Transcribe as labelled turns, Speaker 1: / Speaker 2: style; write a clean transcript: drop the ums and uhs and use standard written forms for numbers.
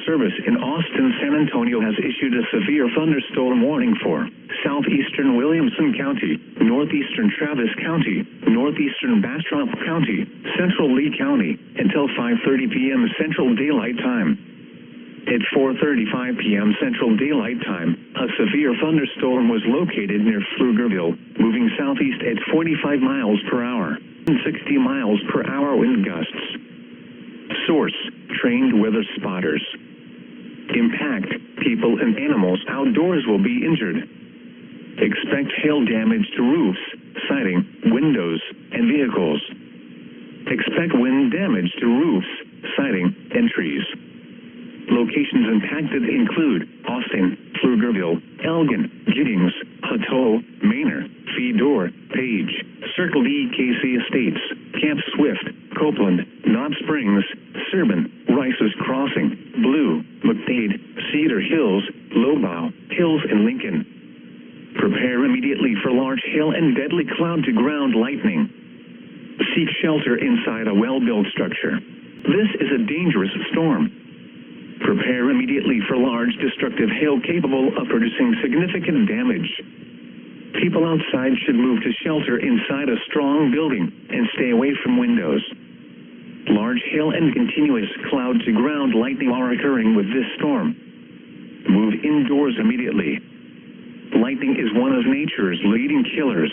Speaker 1: Service in Austin, San Antonio has issued a severe thunderstorm warning for southeastern Williamson County, northeastern Travis County, northeastern Bastrop County, central Lee County, until 5:30 p.m. Central Daylight Time. At 4:35 p.m. Central Daylight Time, a severe thunderstorm was located near Pflugerville, moving southeast at 45 miles per hour and 60 miles per hour wind gusts. Source: trained weather spotters. Impact: people and animals outdoors will be injured. Expect hail damage to roofs, siding, windows, and vehicles. Expect wind damage to roofs, siding, and trees. Locations impacted include Austin, Pflugerville, Elgin, Giddings, Hutto, Manor, Fedor, Page, Circle D, KC Estates, Camp Swift, Copeland, Knob Springs, Serban, Rice's Crossing, Blue, McDade, Cedar Hills, Lowbow, Hills, and Lincoln. Prepare immediately for large hail and deadly cloud-to-ground lightning. Seek shelter inside a well-built structure. This is a dangerous storm. Prepare immediately for large destructive hail capable of producing significant damage. People outside should move to shelter inside a strong building and stay away from windows. Large hail and continuous cloud-to-ground lightning are occurring with this storm. Move indoors immediately. Lightning is one of nature's leading killers.